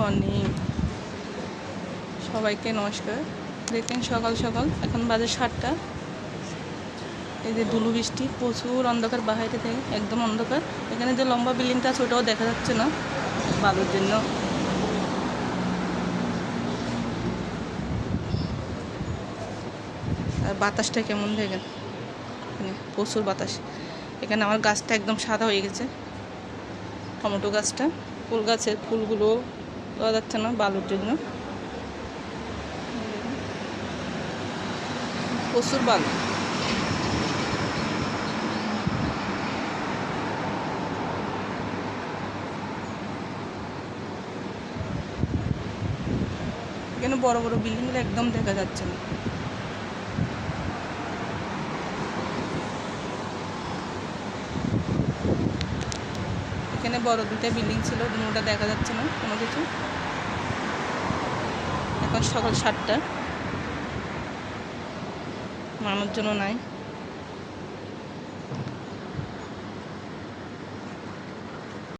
Morning, সবাইকে নমস্কার। দেখেন সকাল সকাল এখন বাজে 7টা। এই যে ধুলো বৃষ্টি, প্রচুর অন্ধকার, বাইরে থেকে একদম অন্ধকার। এখানে যে লম্বা বিল্ডিংটা আছে ওটাও দেখা যাচ্ছে না বালুর জন্য। আর বাতাসটা কেমন দেখেন, এখানে প্রচুর বাতাস। এখানে আমার গাছটা একদম সাদা হয়ে গেছে, টমেটো গাছটা। ফুল গাছের ফুলগুলো পাওয়া যাচ্ছে না বালুর জন্য, প্রচুর বালু। এখানে বড় বড় বিল্ডিংগুলো একদম দেখা যাচ্ছে না। এখানে বড় দুটো বিল্ডিং ছিল, দুটোটা দেখা যাচ্ছে না কোনো কিছু। এখন সকাল 7টা, মানুষজনও নাই।